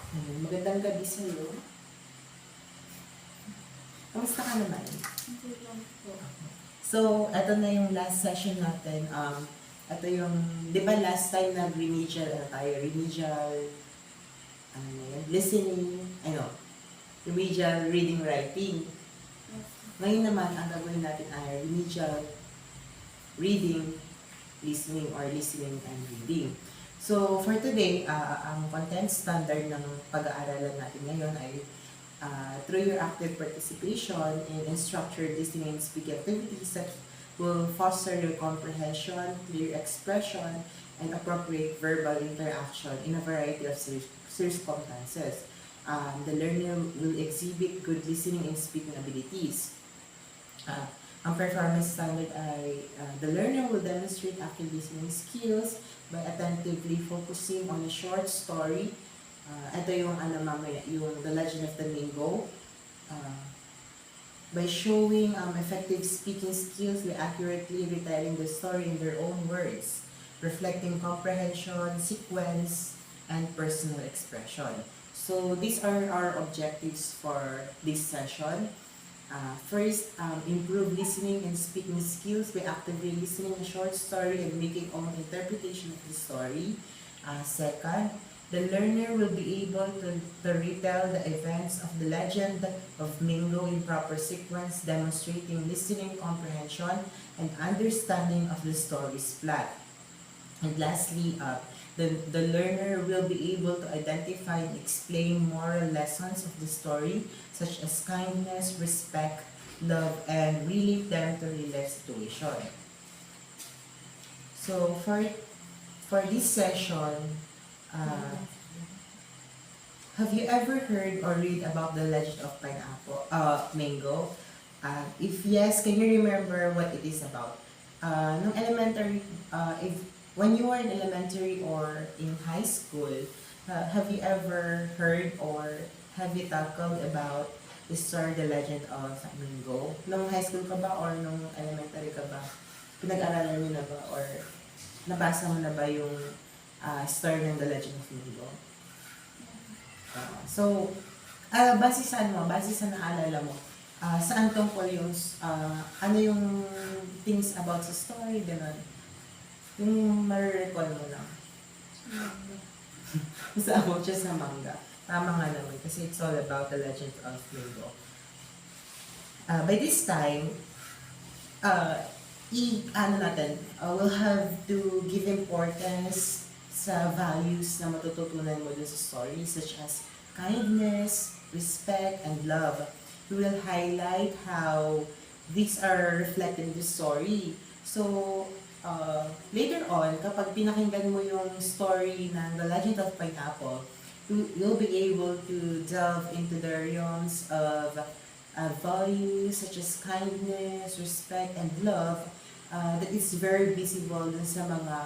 Magandang gabi sa'yo. Kamusta ka naman? Hindi lang po. So, eto na yung last session natin. Ito yung, di ba last time nag-remedial tayo? Remedial, ano na yun? Listening, remedial reading, writing. Ngayon naman, ang gagawin natin ay remedial reading, listening, or listening and reading. So, for today, ang content standard ng pag-aaralan natin ngayon ay through your active participation in structured listening and speaking activities that will foster your comprehension, clear expression, and appropriate verbal interaction in a variety of circumstances. The learner will exhibit good listening and speaking abilities. Ang performance standard ay the learner will demonstrate active listening skills by attentively focusing on a short story. Ito yung mamaya, yung The Legend of the Mingo. By showing effective speaking skills by accurately retelling the story in their own words, reflecting comprehension, sequence, and personal expression. So these are our objectives for this session. First, improve listening and speaking skills by actively listening a short story and making own interpretation of the story. Second, the learner will be able to retell the events of the legend of Mingo in proper sequence, demonstrating listening comprehension and understanding of the story's plot. And lastly, the learner will be able to identify and explain moral lessons of the story, such as kindness, respect, love, and relate them to real life situation. So for this session, have you ever heard or read about the legend of Mango? If yes, can you remember what it is about? Nung elementary, when you were in elementary or in high school, have you ever heard or have you tackled about the story, the legend of Mingo? Nung high school ka ba or nung elementary ka ba? Pinag-aralan mo na ba or nabasa mo na ba yung story ng The Legend of Mingo? Base sa base sa naalala mo, saan tungkol yung, ano yung things about sa story, gano'n? Yung marirecall mo lang. Sa about siya sa manga. Tama nga naman, kasi it's all about The Legend of Mingo. By this time, we'll have to give importance sa values na matututunan mo dun sa story, such as kindness, respect, and love. We will highlight how these are reflected in the story. So, later on, kapag pinakinggan mo yung story ng The Legend of Pineapple, you'll be able to delve into the realms of values such as kindness, respect, and love that is very visible dun sa mga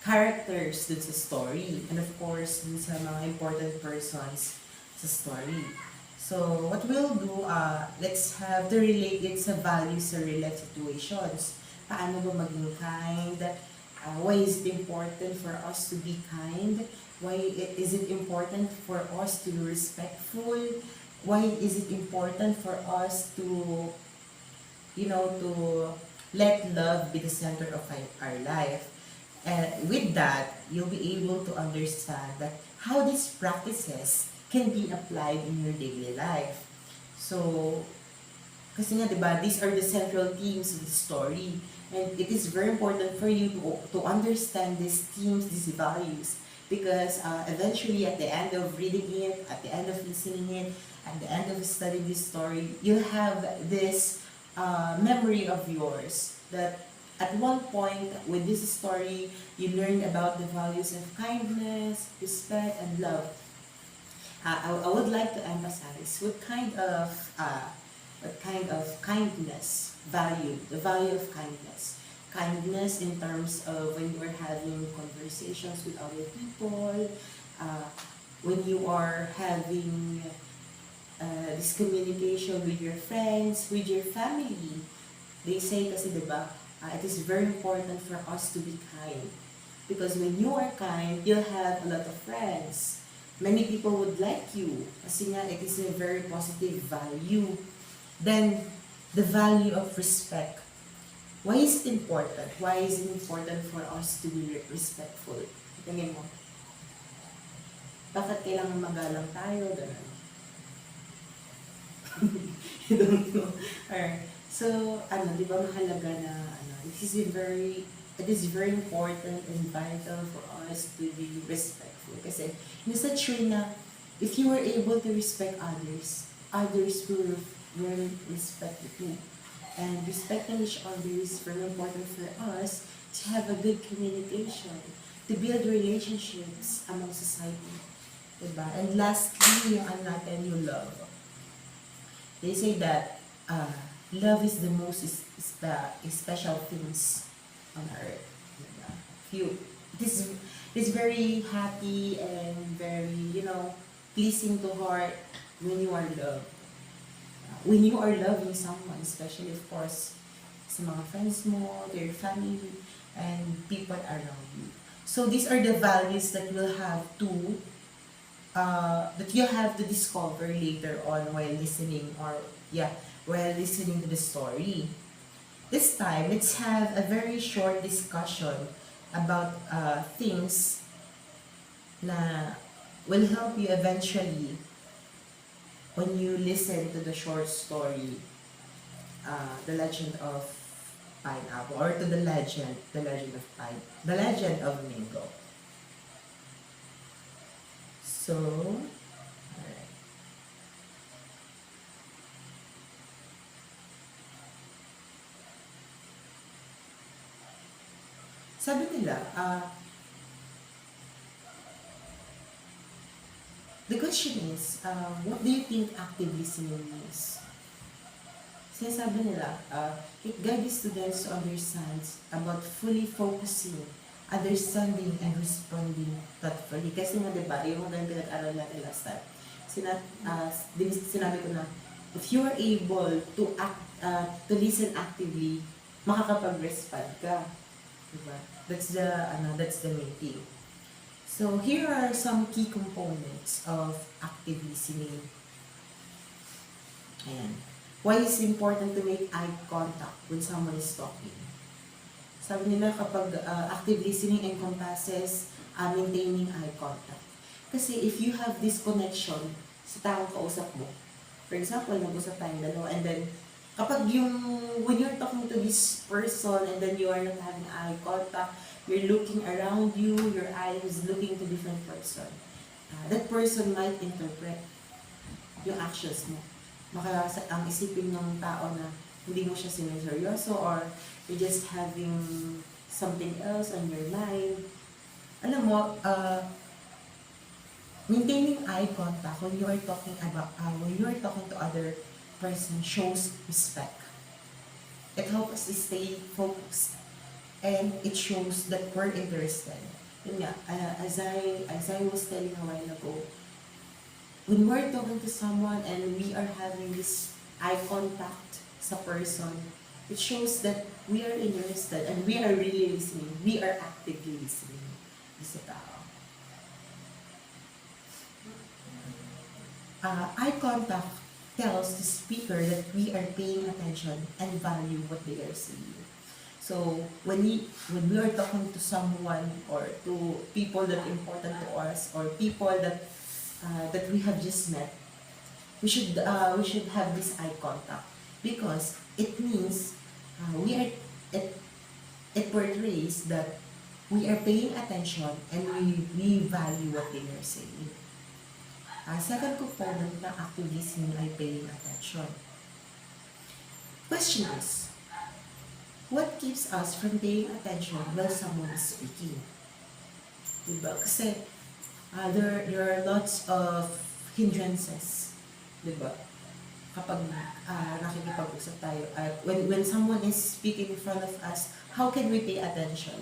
characters dun sa story. And of course, dun sa mga important persons sa story. So, what we'll do, let's have to relate it sa values sa real life situations. Paano ba maging kind? Why is it important for us to be kind? Why is it important for us to be respectful? Why is it important for us to, to let love be the center of our life? And with that, you'll be able to understand that how these practices can be applied in your daily life. So, kasi nga, diba, these are the central themes of the story. And it is very important for you to understand these themes, these values. Because eventually, at the end of reading it, at the end of listening it, at the end of studying this story, you'll have this memory of yours that at one point with this story, you learned about the values of kindness, respect, and love. I would like to emphasize what kind of kindness value, the value of kindness. Kindness in terms of when you are having conversations with other people, when you are having this communication with your friends, with your family. They say kasi, diba, it is very important for us to be kind. Because when you are kind, you'll have a lot of friends. Many people would like you. Kasi nga, it is a very positive value. Then, the value of respect. Why is it important? Why is it important for us to be respectful? Tingin mo. Bakit kailangan magalang tayo? Ganun. I don't know. Alright. So, di ba mahalaga na, it is very important and vital for us to be respectful. Kasi, it's not true na, if you are able to respect others, others will respect you too. And respecting each other is very important for us to have a good communication, to build relationships among society. Diba? And lastly, yung natin, yung love. They say that love is the most special things on earth. Diba? It is very happy and very, pleasing to heart when you are loved. When you are loving someone, especially of course sa mga friends mo, their family, and people around you. So these are the values that you'll have to discover later on while listening to the story. This time, let's have a very short discussion about things na will help you eventually when you listen to the short story, The Legend of Pineapple, or to the legend of Mingo. So, alright. Sabi nila, the question is, what do you think active listening means? Sinasabi nila, it guides students to understand about fully focusing, understanding, and responding thoughtfully. Kasi nga diba, yung mga pinag-aral natin last time, sinabi ko na, if you are able to listen actively, makakapag-respond ka. Diba? That's the main thing. So here are some key components of active listening. Ayan. Why is it important to make eye contact when someone is talking? Sabi nila kapag active listening encompasses maintaining eye contact. Kasi if you have this connection sa taong kausap mo, for example, nag-usap tayong dalawa, and then when you're talking to this person and then you are not having eye contact, you're looking around you, your eye is looking to different person. That person might interpret yung actions mo. Baka ang isipin ng tao na hindi mo siya sineryoso or you're just having something else on your mind. Alam mo, maintaining eye contact when you are talking to other person shows respect. It helps us stay focused. And it shows that we're interested. Yun nga, as I was telling a while ago, when we're talking to someone and we are having this eye contact sa person, it shows that we are interested and we are really listening. We are actively listening sa tao. Eye contact tells the speaker that we are paying attention and value what they are saying. So when we are talking to someone or to people that are important to us or people that we have just met, we should have this eye contact because it means it portrays that we are paying attention and we value what they are saying. Second component ng active listening ay paying attention. Question is, what keeps us from paying attention while someone is speaking? Diba? Kasi there are lots of hindrances. Diba? Kapag nakikipag-usap tayo, when someone is speaking in front of us, how can we pay attention?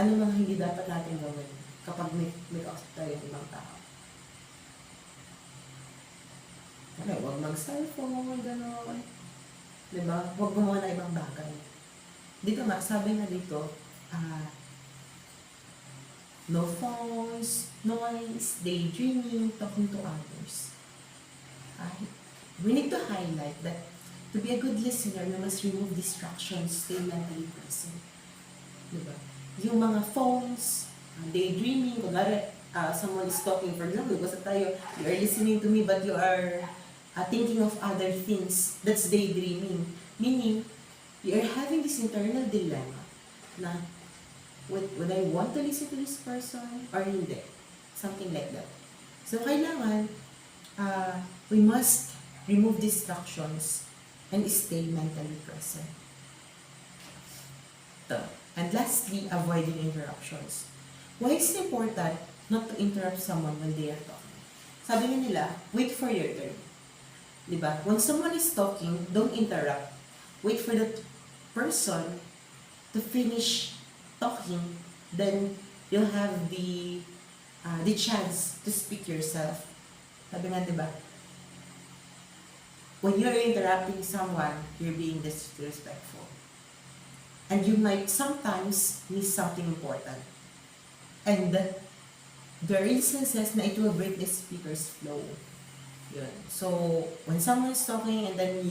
Ano mga hindi dapat natin gawin kapag may kausap tayo ng ibang tao? Huwag mag-cellphone, gano'n. Diba? Huwag gumawa ng ibang bagay. Dito nga, sabi na dito, uh, no phones, noise, daydreaming, talking to others. We need to highlight that to be a good listener, you must remove distractions, stay mentally present. Diba? Yung mga phones, daydreaming, kunwari, someone is talking, for example, basta tayo, you are listening to me but you are thinking of other things, that's daydreaming. Meaning, you are having this internal dilemma na, would I want to listen to this person or hindi? Something like that. So, kailangan, we must remove distractions and stay mentally present. And lastly, avoiding interruptions. Why is it important not to interrupt someone when they are talking? Sabi nga nila, wait for your turn. Diba? When someone is talking, don't interrupt. Wait for that person to finish talking, then you'll have the chance to speak yourself. Sabi nga, diba? When you're interrupting someone, you're being disrespectful. And you might sometimes miss something important. And there are instances na it will break the speaker's flow. Yun. So, when someone is talking and then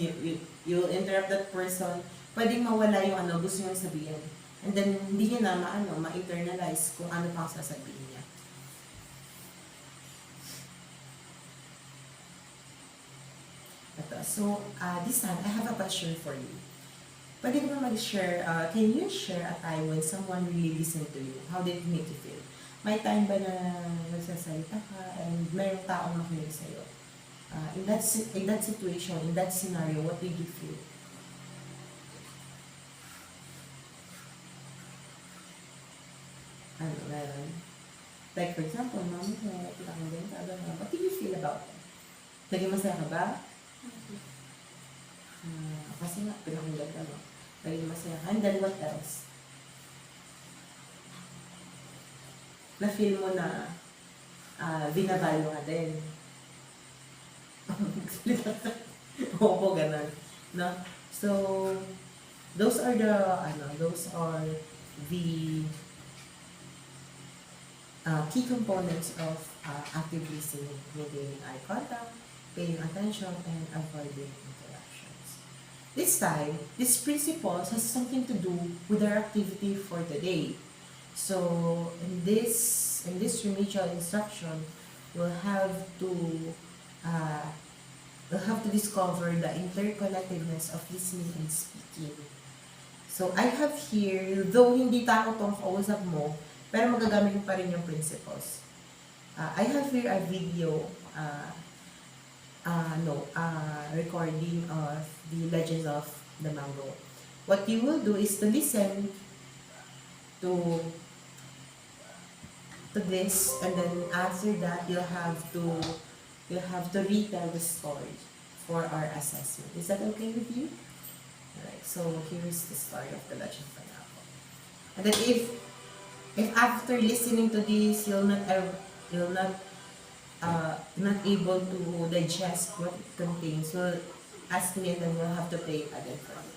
you'll interrupt that person, pwedeng mawala yung gusto niyang sabihin. And then, hindi niya na ma-internalize kung ano pang sasabihin niya. So, this time, I have a question for you. Pwede ko mag-share, can you share a time when someone really listened to you? How did it make you feel? May time ba na nagsasalita ka and mayroong taong makinig sa'yo? In that situation, in that scenario, what did you feel? Meron? Like, for example, mami ko, pinakinggan ka, what did you feel about it? Naging masaya ka ba? Kasi nga, pinakinggan ka, no? Naging masaya ka. And then, what else? Na-feel mo na binavalue ka din. Oo, ganun. No? So, those are the key components of active listening, maintaining eye contact, paying attention, and avoiding interruptions. This time, these principles has something to do with our activity for today. So, in this remedial instruction, we'll have to discover the interconnectedness of listening and speaking. So, I have here, though hindi tao tong kausap mo, pero magagamit mo pa rin yung principles. I have here a video, recording of the Legends of the Mango. What you will do is to listen to this, and then after that, you'll have to retell the story for our assessment. Is that okay with you? Alright, so here is the story of the Legend of the Mango. And then if after listening to this, you're not able to digest what it contains, so ask me and then we'll have to play it again for you.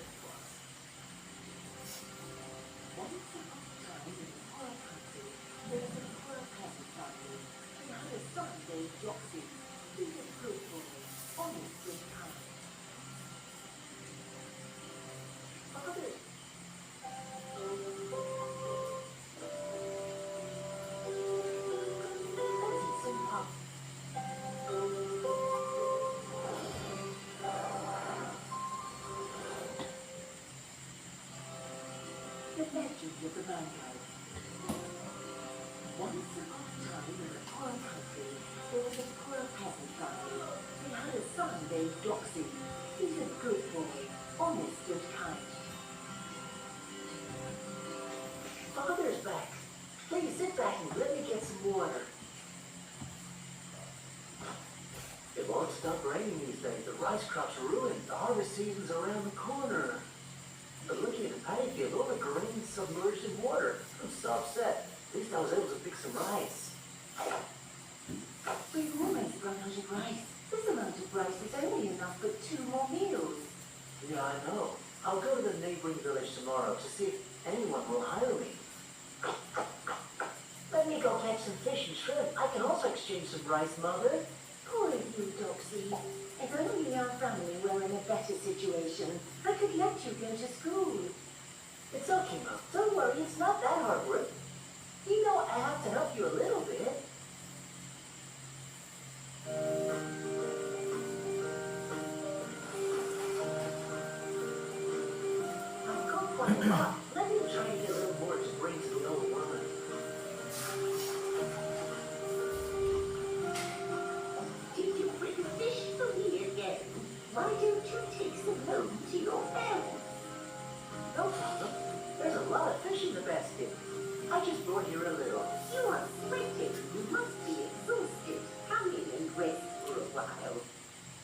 The Legend of the Mango. Once upon a time in a poor country, there was a poor peasant family. They had a son named Doxy. He was a good boy, honest and kind. Father's back. Please sit back and let me get some water. It won't stop raining these days. The rice crop's ruined. The harvest season's around the corner. But looking at the paddy field, all the grain submerged in water. I'm so upset. At least I was able to pick some rice. We've always run out of rice. This amount of rice is only enough for 2 more meals. Yeah, I know. I'll go to the neighboring village tomorrow to see if anyone will hire me. Let me go catch some fish and shrimp. I can also exchange some rice, Mother. Poor you, Doxy. If only our family were in a better situation, I could let you go to school. It's okay, Mom. Don't worry, it's not that hard work. You know I have to help you a little bit. I've got quite a lot. Let me try to get a little more to bring to the old woman. Did you bring fish for me again? Why don't you take some home to your parents? No problem. There's a lot of fish in the basket. I just brought here a little. You are sweating. You must be exhausted. Come in and rest for a while.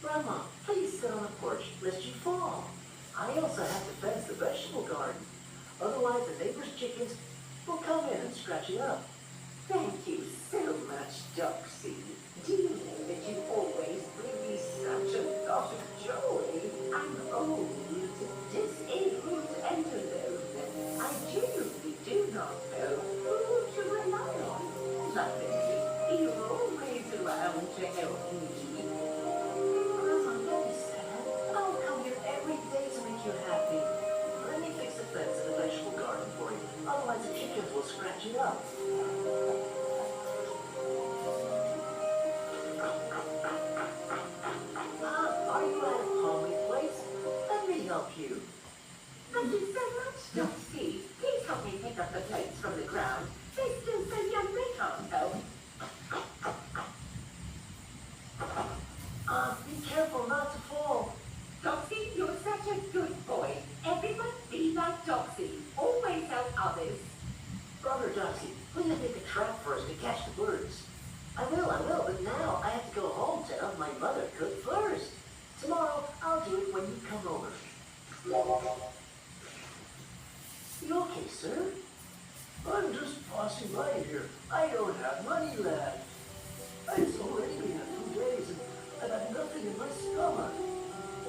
Grandma, please sit on the porch lest you fall. I also have to fence the vegetable garden. Otherwise, the neighbor's chickens will come in and scratch it up. Thank you so much, Doxy. Do you know that you always bring me such a lot of joy? I'm old, disabled, and alone. I genuinely do not know who to rely on. Luckily, you're always around to help me. Grandma, don't be sad. I'll come here every day to make you happy. Let me fix the fence in the vegetable garden for you. Otherwise, the chickens will scratch it up. Are you at a calming place? Let me help you. Thank you so much, Doxy. Please help me pick up the plates from the ground. They're still so young they can't help. Be careful not to fall. Doxy, you're such a good boy. Everyone be like Doxy. Always help others. Brother Doxy, please make a trap for us to catch the birds. I will, but now I have to go home to help my mother cook first. Tomorrow, I'll do it when you come over. You okay, sir? I'm just passing by here. I don't have money left. It's already been a few days and I've nothing in my stomach.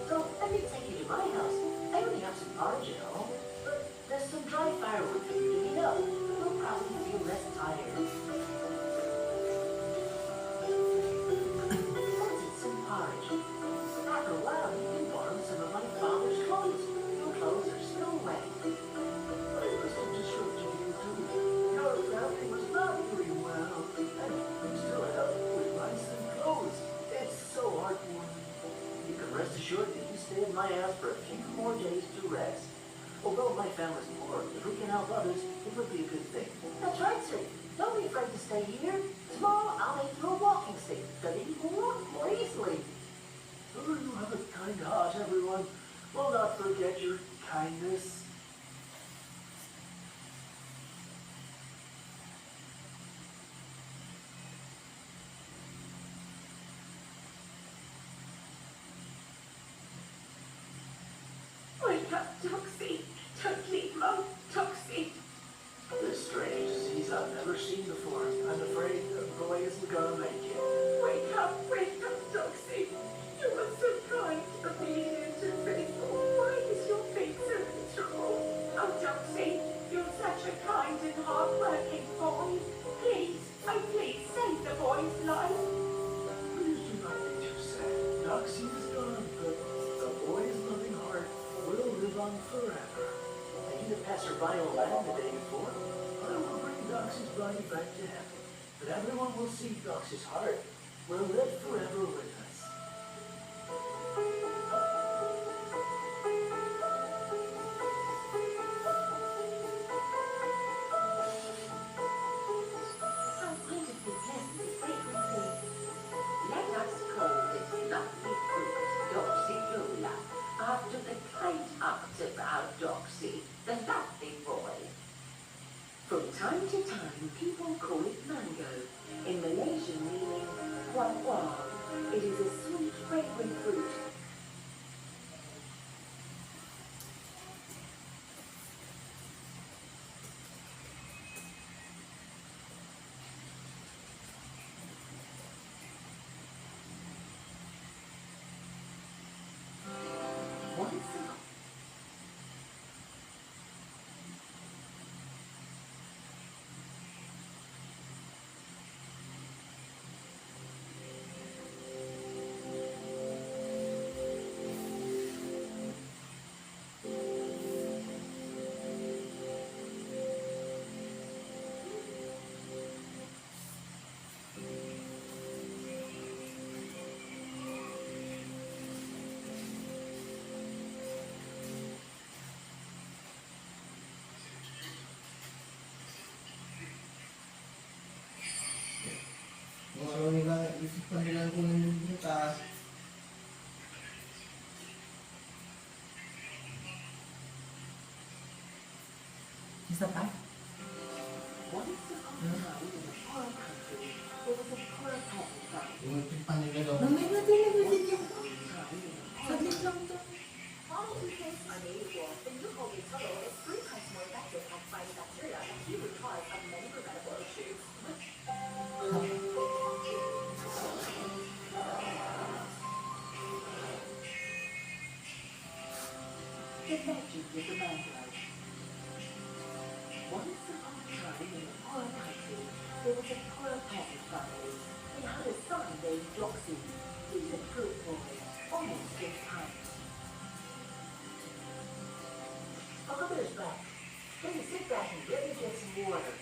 So let me take you to my house. I only have some porridge at home, but there's some dry firewood for you to heat up. You'll probably feel less tired. Let's eat some porridge. After a while, you can borrow some of my father's clothes. Your clothes are still wet. I must have disrupted you too. Your family was not doing well, and I'm still helping with rice and clothes. It's so heartwarming. You can rest assured that you stay in my house for a few more days to rest. Although my family's poor, if we can help others, it would be a good thing. That's right, sir. Don't be afraid to stay here. Tomorrow I'll make you a walking stick so that you can walk more easily. Oh, you have a kind heart, everyone. Will not forget your kindness. Wake up, Doxy. Don't leave Mum, Doxy. This strange disease I've never seen before. I'm afraid the boy isn't gonna make it. Wake up, Doxy. You were so kind, obedient, and faithful. Why is your face so miserable? Oh, Doxy, you're such a kind and hard-working boy. Please, oh please, save the boy's life. Please do not be too sad. Doxy is gone, but the boy's loving heart will live on forever. I hit a passerby on land the day before. I will bring Doxy's body back to heaven. But everyone will see Doxy's heart will live forever with us. How wonderfully pleasant this fragrance is. Let us call this lovely fruit Doxylola, after the kind heart of our Doxy, the lovely boy. From time to time, people call it mango, in Malaysian meaning guava. It is a sweet, fragrant fruit. Once a Isa pa? Once upon a time in a foreign country, there was a poor peasant family. Yung panigalaw. Mamaya natin nag-video. Once upon a time in a foreign Saglit lang to. 华为今天而美国本日后被测了 three times more effective at fighting bacteria than human trials of many preventable issues. The legend of the mango. Once upon a time in a foreign country, there was a poor peasant family. They had a son named Doxy. He was a good boy, almost as kind. Uncle Bear's back. Let me sit back and let me get some water.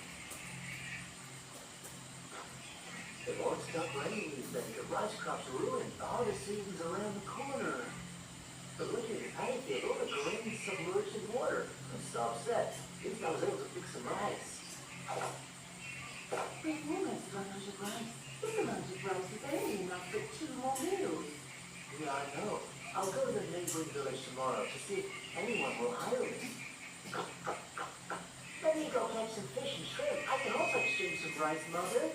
It won't stop raining these days. The rice crops are ruined. The harvest season's around the corner. But look at the paddy field. All the grain's submerged in water. I'm so upset. At least I was able to fix some rice. We've almost run out of rice. This amount of rice is only enough for 2 more meals. Yeah, I know. I'll go to the neighboring village tomorrow to see if anyone will hire me. Let me go catch some fish and shrimp. I can also exchange some rice, Mother.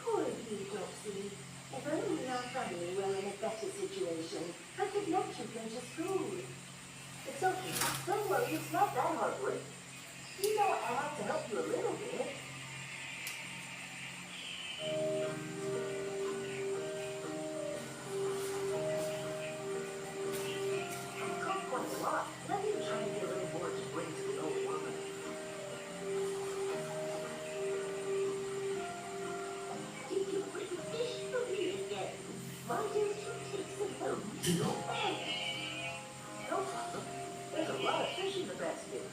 Poor you, Doxy. If only our family were in a better situation, I could let you go to school. It's okay. Don't worry, it's not that hard work. You know I have to help you a little bit. I've got quite a lot, and I'm even trying to get a little more to bring to the old woman. Did you bring fish for me again? Why don't you take some home to your family? No problem. There's a lot of fish in the basket.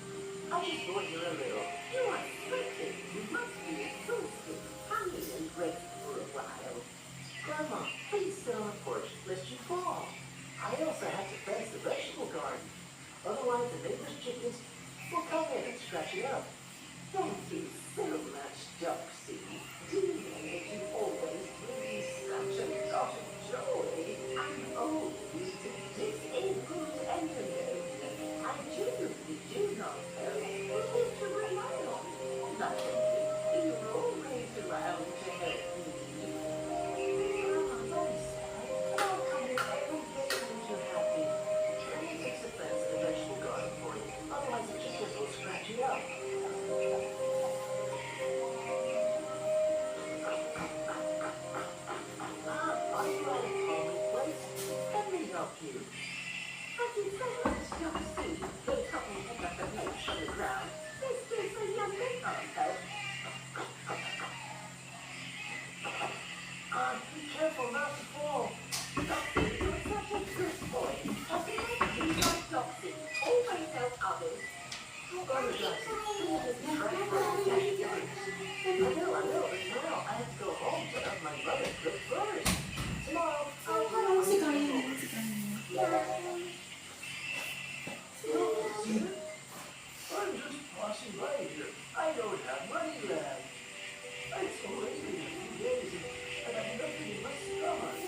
I'll just throw you a little. You are sweating. You must be exhausted. Come in and rest for a while. Grandma, please sit on the porch lest you fall. I also have to fence the vegetable garden. Otherwise, the neighbor's chickens will come in and scratch it up. Thank you so much, Doxy. Do you know that you always bring me such a lot of joy? I'm old. This is good and alone. I genuinely do not know who to rely on. Luckily, you're always around to help me. Grandma, don't be sad. I'll come in every day when you're happy. Let me fix the fence in the vegetable garden for you. Otherwise, the chickens will scratch it up. Are you at a calming place? Let me help you. Thank you so much, Doxy. Please help me pick up the fish from the ground. This is a lovely answer. Be careful not to fall. Doxy, you're such a good boy. Doesn't make you like Doxy. Always help others. Apologize. This is trash for the cash givings. I know, but now I have to go home to have my mother cook first. Tomorrow, I'll Parang si Kanye. Si Kanye. I'm just passing by here. I don't have money left. I'm so lazy in a few days and I have nothing in my stomach.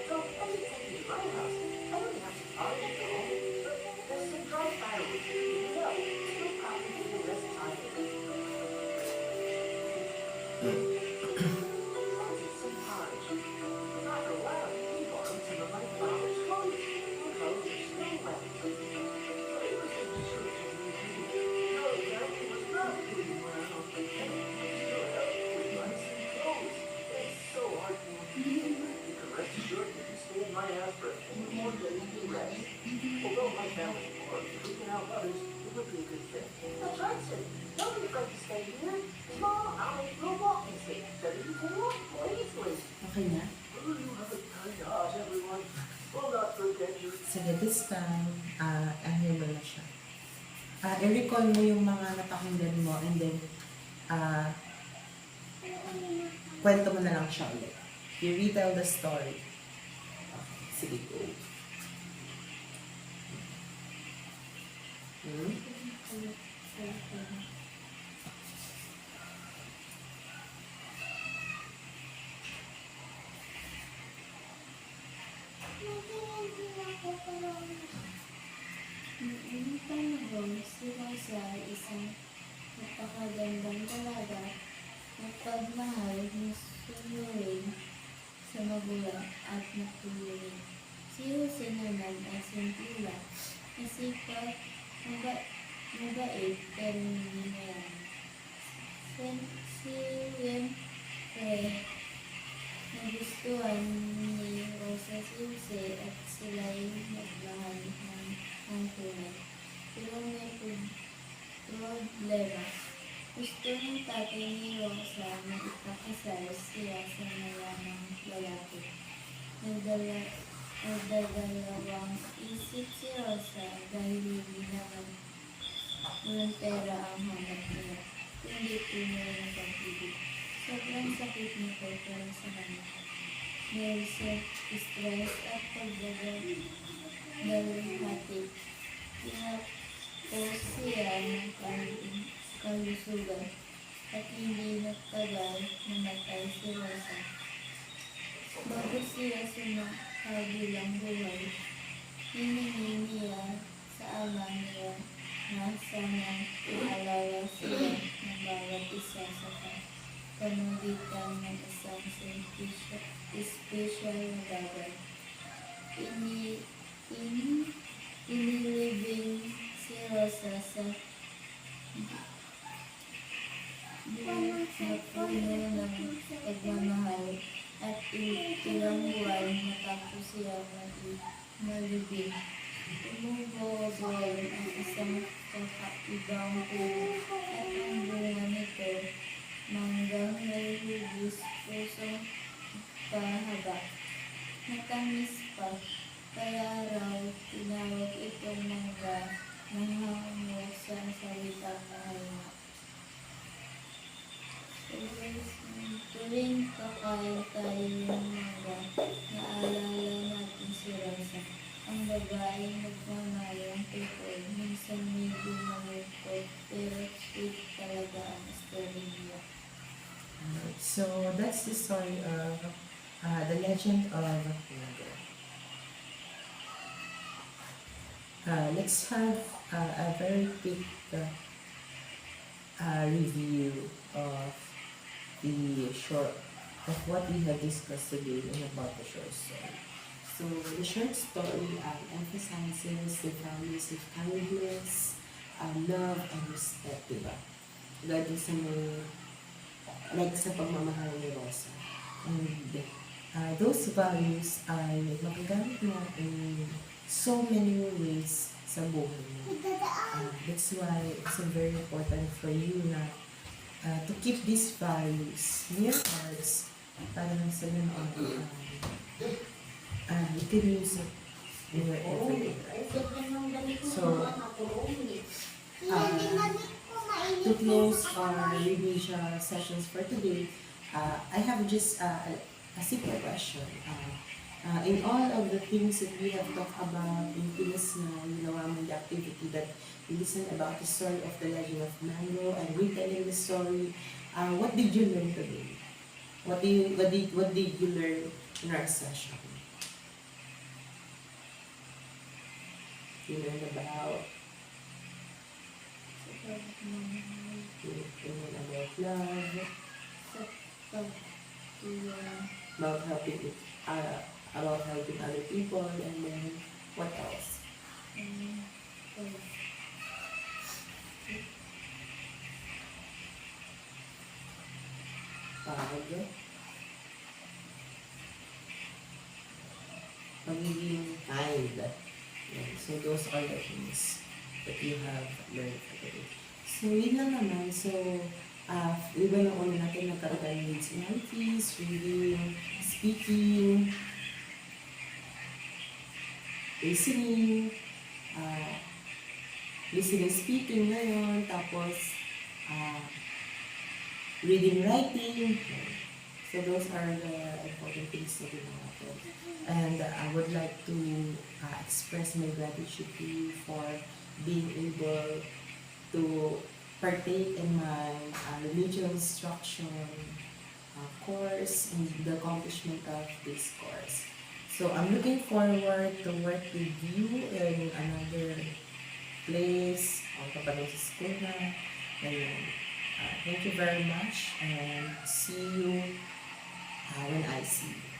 So I just take you to my house. I only have to polish it home. But there's some dry firewood to heat it up. It'll probably give you less time to cook. Planted some porridge. After a while, he borrowed some of my father's clothes. The clothes are still wet. But it was a description we used. No doubt he was not doing well. And he still helped with rice and clothes. It's so hard for him. You can rest assured that he stay in my house for a few more days to rest. Although my family's poor, if we can help others, it would be a good thing. That's right, sir. Don't be afraid to stay here. Tomorrow I'll make you a walking stick so that you can walk more easily. Okay na? Oh, you have a kind heart, everyone. We'll not forget you. Sige, this time, ahilo na siya. I-recall mo yung mga napakinggan mo and then, kwento mo na lang siya ulit. You retell the story. Okay, sige, go. Noong panahon, sila sa isang Napakagandang talaga ng pagmahal ni Sunurin sa magulang at matulungin. Si Jose naman ay sintila, masipag, mabait, pero hindi mayaman. Siyempre, nagustuhan ni Rosa si Jose at sila'y nagmahal ng tunay. Pero may problema. Gusto ng tatay ni Rosa na ipakasal siya sa mayamang lalaki. Nagdadalawang isip si Rosa dahil hindi naman walang pera ang hanap niya, kundi tunay na pag-ibig. Sobrang sakit nito para sa kanya. Dahil sa stress at pagdadalhati, tinapos siya ng kalusugan at hindi nagtagal namatay si Rosa. Bago siya sumakabilang buhay, hiningi niya sa ama niya na sana maalala sila ng bawat isa sa pamagitan ng isang special na bagay. Inilibing si Rosa sa puno ng pagmamahal at ilang buwan matapos siya malibing. Umugobol ang isang kakaibang puno at ang bunga nito manggang may hugis pusong pahaba. Matamis pa, kaya raw tinawag itong mangga na hango sa salitang mahina. Tuwing kakain tayo ng mangga, naalala natin si Rosa. Ang babaeng nagmamayang tukol, minsan medyo malungkot, pero sweet talaga ang story niya. So that's the story of the legend of Mango. Let's have a very quick review of the short of what we have discussed today and about the short story. So the short story emphasizes the values of kindness, love, and respect, diba? Lagi sa may, like sa pagmamahal ni Rosa. And those values ay magagamit mo in so many ways sa buhay mo. That's why it's very important for you na to keep these values near hearts para sa ganoon you can use it in your everyday life. So, to close our Revisha sessions for today, I have just a simple question. In all of the things that we have talked about in previous the activity that we listened about the story of the legend of Mango and retelling the story, what did you learn today? What did you learn in our session? You learned about love, about helping other people, and then what else? Pagiging kind. Yeah, so those are the things that you have learned today. So yun lang naman. So iba yung una natin nagkaroon ng personalities, reading, speaking, listening, speaking ngayon, tapos reading, writing. So those are the important things that we know. And I would like to express my gratitude to you for being able to partake in my religion instruction course and the accomplishment of this course. So I'm looking forward to work with you in another place o kapag sa school na. Ayun. Thank you very much and see you when I see you.